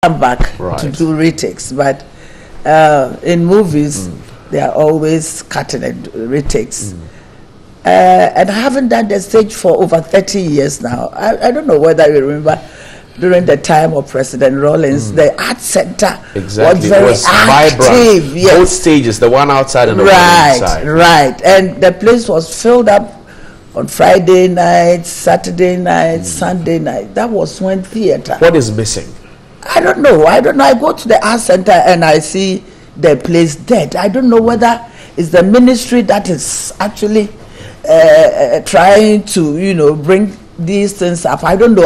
come back to do retakes, but in movies they are always cutting and retakes. And I haven't done the stage for over 30 years now. I don't know whether you remember during the time of President Rawlings, the art center was very active. Vibrant. Yes. Both stages, the one outside and the one inside. Right. And the place was filled up on Friday night, Saturday night, Sunday night. That was when theater. What is missing? I don't know. I go to the art center and I see the place dead. I don't know whether it's the ministry that is actually trying to, bring these things up. I don't know.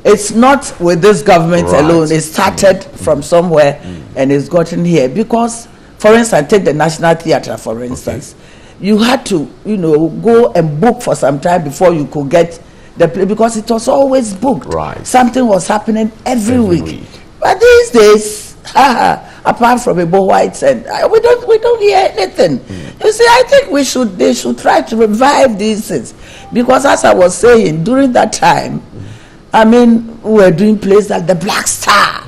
It's not with this government alone. It started from somewhere and it's gotten here. Because, for instance, take the National Theatre, for instance. You had to, go and book for some time before you could get the play, because it was always booked. Something was happening every week. But these days, apart from Igbo Whites, and we don't hear anything. You see, I think they should try to revive these things, because as I was saying, during that time, I mean, we were doing plays like the Black Star,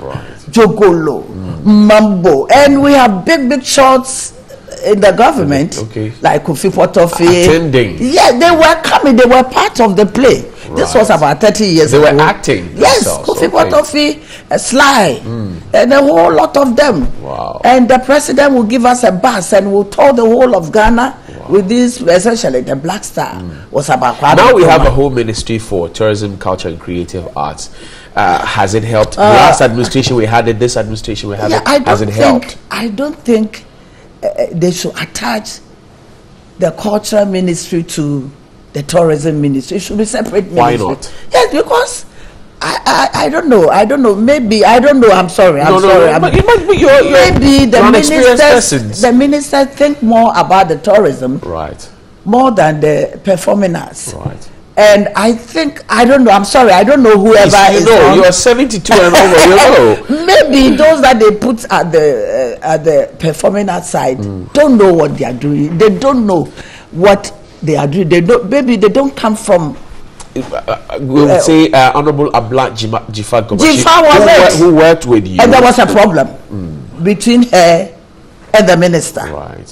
Jogolo, Mambo, and we have big shots in the government, like Kofi Potofi. Attending. Yeah, they were coming. They were part of the play. This was about 30 years ago. They were acting. Yes, Kofi Potofi, Sly, and a whole lot of them. Wow. And the president will give us a bus and will tour the whole of Ghana with this, essentially the Black Star was about. Now we have a whole ministry for tourism, culture, and creative arts. Has it helped? Last administration we had it. This administration we had it. Has it helped? I don't think they should attach the cultural ministry to the tourism ministry. It should be separate ministry. Why not? Yes, because I don't know. Maybe I don't know. I'm sorry. Maybe the minister think more about the tourism, more than the performing arts. And I think, I don't know, I'm sorry, I don't know whoever is you are 72 and over, Maybe those that they put at the performing arts side don't know what they are doing. They don't know what they are doing. Maybe they don't come from... we would say Honorable Abla Jifa Gobashi, who worked with you. And there was a problem between her and the minister. I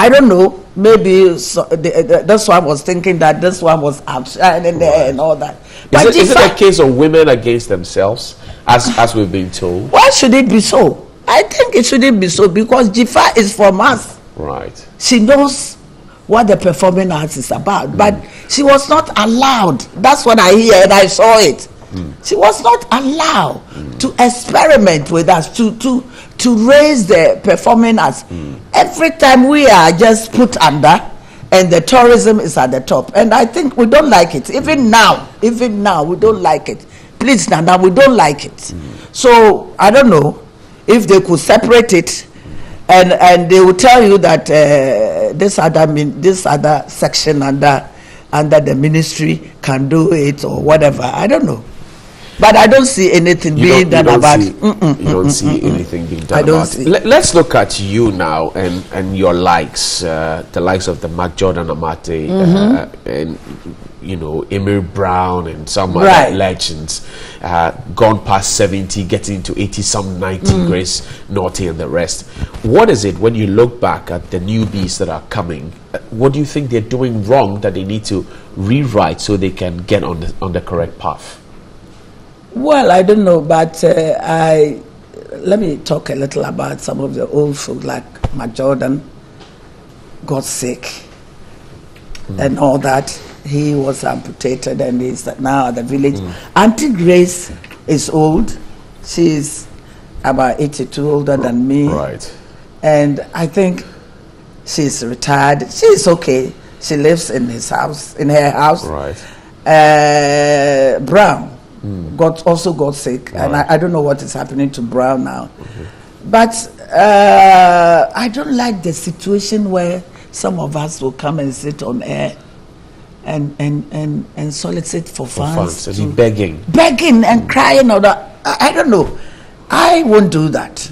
don't know. Maybe this one was thinking that this one was outshining there and all that. But is it a case of women against themselves, as we've been told? Why should it be so? I think it shouldn't be so, because Jifa is from us. She knows what the performing arts is about, but she was not allowed. That's what I hear, and I saw it. She was not allowed to experiment with us, to raise the performing arts. Every time we are just put under, and the tourism is at the top. And I think we don't like it. Even now, we don't like it. Please, Nana, we don't like it. So, I don't know if they could separate it, and they will tell you that this other section under the ministry can do it or whatever. I don't know. But I don't see anything being done about it. You don't see anything being done about it. Let's look at you now and your likes, the likes of the Mark Jordan Amate, and Emir Brown and some other legends, gone past 70, getting to 80-some, 90, Grace Naughty and the rest. What is it when you look back at the newbies that are coming? What do you think they're doing wrong that they need to rewrite so they can get on the correct path? Well, I don't know, but let me talk a little about some of the old folk like Mark Jordan got sick and all that. He was amputated and he's now at the village. Auntie Grace is old. She's about 82, older than me. And I think she's retired. She's okay. She lives in her house. Brown also got sick, and I don't know what is happening to Brown now. But I don't like the situation where some of us will come and sit on air and solicit for funds. And begging and crying. I don't know. I won't do that.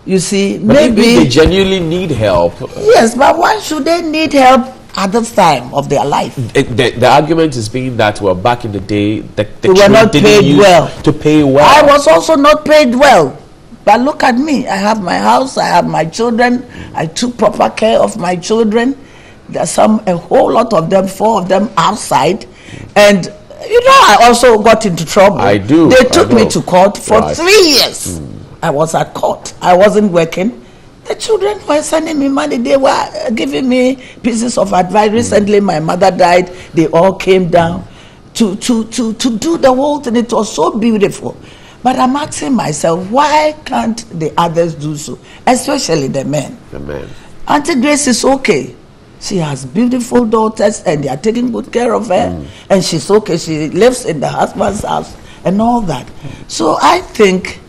You see, but maybe they genuinely need help. Yes, but why should they need help at this time of their life. The argument is being that, well, back in the day, the we were not paid well. To pay well. I was also not paid well. But look at me. I have my house. I have my children. I took proper care of my children. There's a whole lot of them, 4 of them outside. And, I also got into trouble. I do. They took me to court for 3 years. I was at court. I wasn't working. The children were sending me money. They were giving me pieces of advice. Recently, my mother died. They all came down to do the whole thing. It was so beautiful. But I'm asking myself, why can't the others do so? Especially the men. The men. Auntie Grace is okay. She has beautiful daughters and they are taking good care of her. And she's okay. She lives in the husband's house and all that. So I think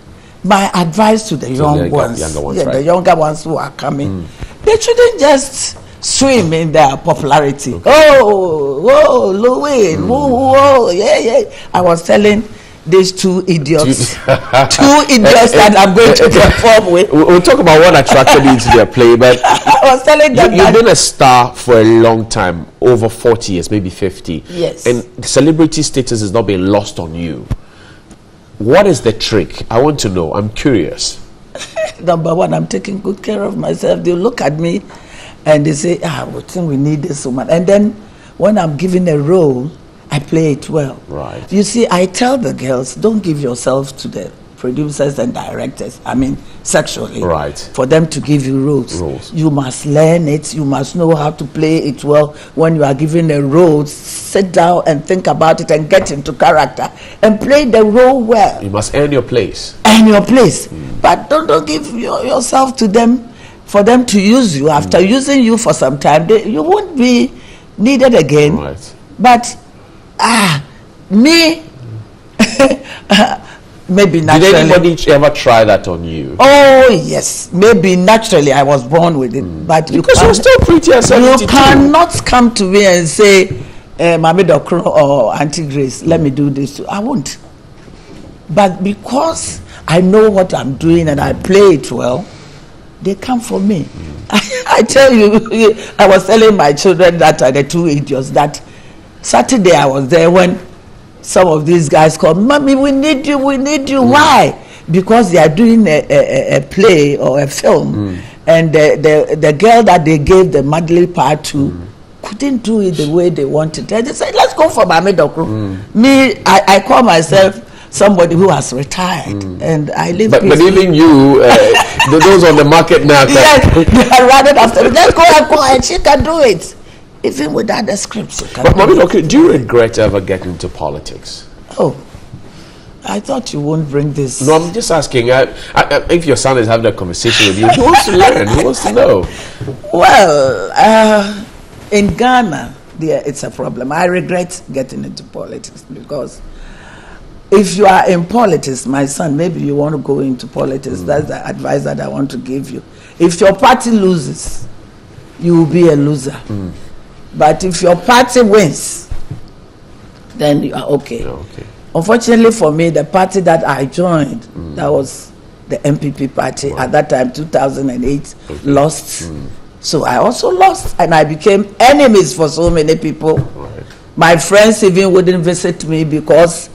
my advice to the younger ones, right? The younger ones who are coming, they shouldn't just swim in their popularity. Okay. Oh, Louis, whoa, yeah. I was telling these 2 idiots, 2 idiots that I'm going to perform with. We'll talk about what attracted you to their play, but I was telling them you've been a star for a long time, over 40 years, maybe 50. Yes. And celebrity status has not been lost on you. What is the trick? I want to know. I'm curious. Number one, I'm taking good care of myself. They look at me and they say, we think we need this woman. And then when I'm given a role, I play it well. Right. You see, I tell the girls, don't give yourself to the producers and directors, sexually. Right. For them to give you roles. You must learn it. You must know how to play it well. When you are given a role, sit down and think about it and get into character and play the role well. You must earn your place. Earn your place. But don't give yourself to them for them to use you. After using you for some time, you won't be needed again. Right. But me, maybe naturally. Did anybody ever try that on you? Oh yes, maybe naturally I was born with it. But because you're still pretty at 72. You cannot come to me and say, Mami Dokro or Auntie Grace, let me do this. I won't. But because I know what I'm doing and I play it well, they come for me. I tell you, I was telling my children that the 2 idiots that Saturday I was there when some of these guys called, Mommy, we need you. Why? Because they are doing a play or a film, and the girl that they gave the Madly part to couldn't do it the way they wanted. And they said, let's go for Mami Dokro. Me, I call myself somebody who has retired, and I live. But even you, those on the market now. Yes, they are running after me. Let's go and she can do it. Even without the scripts. But Mami, okay, do you regret ever getting into politics? Oh, I thought you won't bring this. No, I'm just asking. If your son is having a conversation with you, he wants to learn. He wants to know. Well, in Ghana, it's a problem. I regret getting into politics because if you are in politics, my son, maybe you want to go into politics. That's the advice that I want to give you. If your party loses, you will be a loser. But if your party wins, then you are okay. Unfortunately for me, the party that I joined, that was the MPP party at that time, 2008, lost. So I also lost, and I became enemies for so many people. My friends even wouldn't visit me because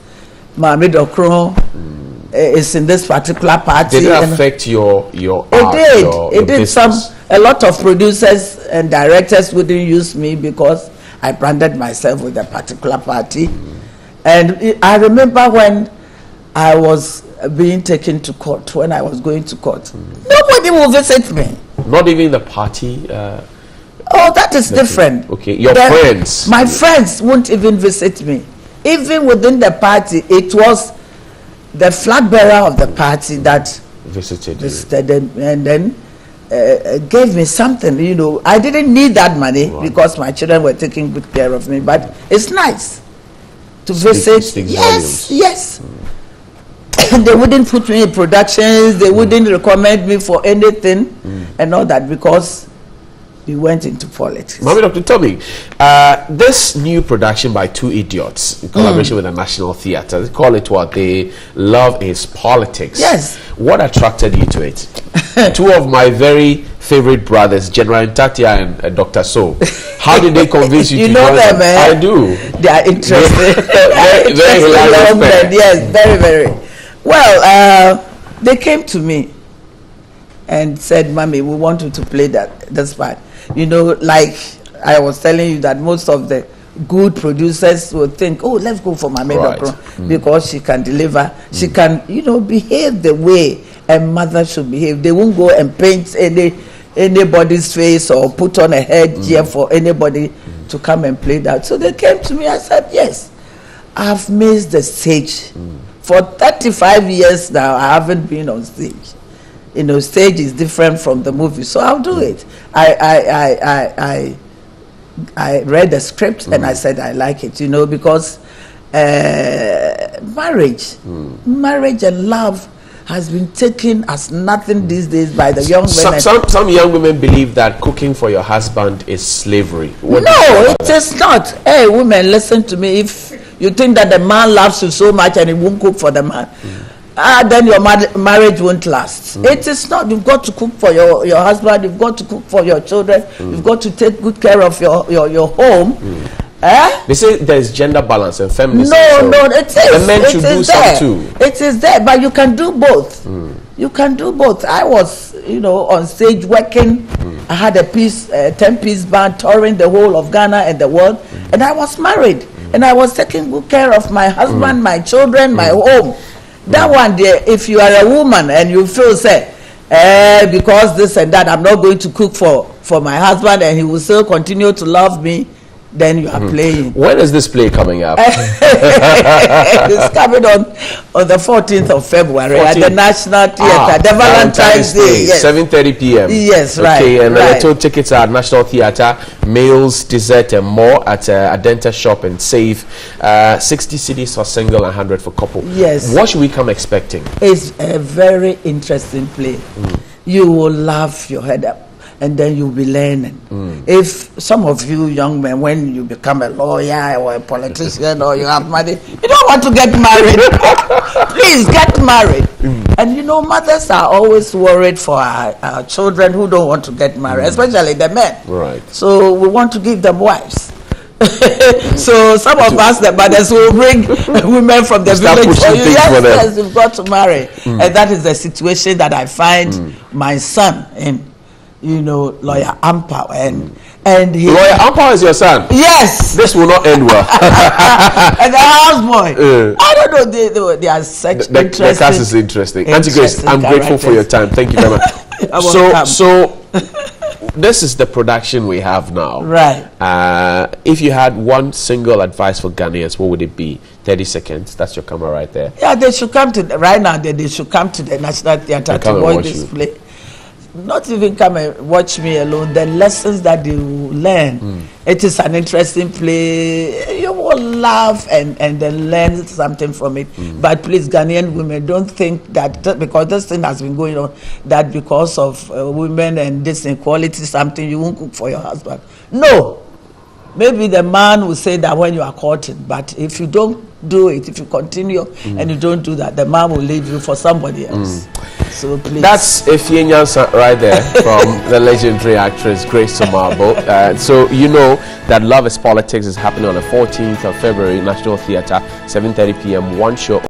Mami Dokro is in this particular party. Did it affect your art? It did. A lot of producers and directors wouldn't use me because I branded myself with a particular party. And I remember when I was being taken to court, when I was going to court, nobody will visit me. Not even the party? That is different. Okay, your friends? My friends won't even visit me. Even within the party, it was the flag bearer of the party that visited them, and then gave me something. I didn't need that money because my children were taking good care of me, but it's nice to visit. Yes. They wouldn't put me in productions, they wouldn't recommend me for anything and all that because we went into politics. Mommy, Dr. Tommy, this new production by two idiots in collaboration with the National Theatre, they call it what? The Love is Politics. Yes. What attracted you to it? Two of my very favorite brothers, General Ntatia and Dr. So. How did they convince you to know join them? I do. They are interesting. Very hilarious pair. Yes, very, very. Well, they came to me and said, "Mommy, we want you to play this part." You know, like I was telling you that most of the good producers would think, "Oh, let's go for Mame Dokro because she can deliver. She can, behave the way a mother should behave. They won't go and paint anybody's face or put on a headgear for anybody to come and play that." So they came to me. I said, "Yes, I've missed the stage for 35 years now. I haven't been on stage. Stage is different from the movie, so I'll do it." I read the script and I said I like it, because marriage and love has been taken as nothing these days by the young women. Some young women believe that cooking for your husband is slavery. No, it is not. Hey, women, listen to me. If you think that the man loves you so much and he won't cook for the man, then your marriage won't last. It is not. You've got to cook for your husband. You've got to cook for your children. You've got to take good care of your home. They say there's gender balance and feminism. No, it is. The men should do some too. It is there, but you can do both. You can do both. I was, on stage working. I had a 10-piece band touring the whole of Ghana and the world, and I was married, and I was taking good care of my husband, my children, my home. That one there, if you are a woman and you feel say, because this and that, I'm not going to cook for my husband and he will still continue to love me, then you are playing. When is this play coming up? It's coming on the 14th of February at the National Theatre, the Valentine's Day. Yes. 7:30 p.m. Yes, right. Okay, and right. Total tickets are at National Theatre, meals, dessert, and more at Adenta Shop and Save. 60 cedis for single and 100 for couple. Yes. What should we come expecting? It's a very interesting play. You will laugh your head up, and then you'll be learning. If some of you young men, when you become a lawyer or a politician or you have money, you don't want to get married. Please get married. And mothers are always worried for our children who don't want to get married, especially the men. Right. So we want to give them wives. So some of us, the mothers, will bring women from the village for you. Yes, you've got to marry. And that is the situation that I find my son in. Lawyer Ampa and he, Lawyer Ampa is your son. Yes. This will not end well. And the houseboy. I don't know. They are such interesting. The cast is interesting. Auntie Grace, I'm grateful for your time. Thank you very much. So this is the production we have now. Right. If you had one single advice for Ghanaians, what would it be? 30 seconds. That's your camera right there. Yeah, they should come to right now. They should come to the National Theatre to watch this play. Not even come and watch me alone. The lessons that you learn, it is an interesting play. You will laugh and then learn something from it. But please, Ghanaian women, don't think that because this thing has been going on, that because of women and this inequality, something you won't cook for your husband. No. Maybe the man will say that when you are courting, but if you don't do it, if you continue and you don't do that, the man will leave you for somebody else. So please. That's Efie Nyansa right there from the legendary actress Grace Omaboe. So that Love is Politics is happening on the 14th of February, National Theatre, 7:30 p.m. One show.